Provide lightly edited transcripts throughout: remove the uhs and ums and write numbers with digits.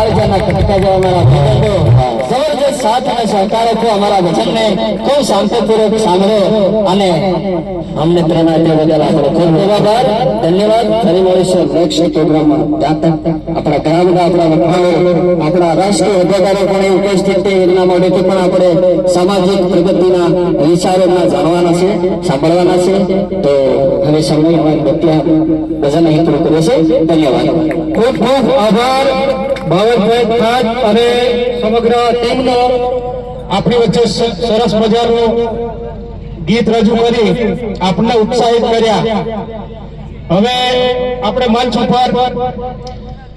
કાળજાના કટકા જેવા અમારા ભક્તો જબરજસ્ત સાથ અને સહકાર આપ્યો અમારા વચનને ખૂબ શાંતિપૂર્વક સાંભળ્યો અને અમને પ્રેરણા આપ્યા બદલ આપણે ખૂબ ખૂબ આભાર, ધન્યવાદ. ફરી મળીશું નેક્સ્ટ પ્રોગ્રામમાં. ત્યાં તક આપણા ઘણા બધા આપણા વક્તાઓ આપણા રાષ્ટ્રીય હોદ્દેદારો પણ ઉપસ્થિત છે. એમના મોઢેથી પણ આપણે સામાજિક પ્રગતિના વિચારોના જાણવાના છે, સાંભળવાના છે. તો હવે સમય અમારી ભજન અહીં પૂરું કરે છે. ધન્યવાદ. ખૂબ ખૂબ આભાર ભાવનભાઈ ખાટ અને સમગ્ર ટીમનો આપણી વચ્ચે સરસ મજાનું ગીત રજૂ કરી આપણને ઉત્સાહિત કર્યા. હવે આપણે મંચ ઉપર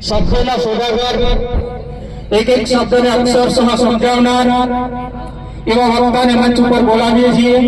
શબ્દોના સોદાગર એક એક શબ્દને અક્ષરશઃ સમજાવનાર એવા વક્તાને મંચ ઉપર બોલાવીએ છીએ.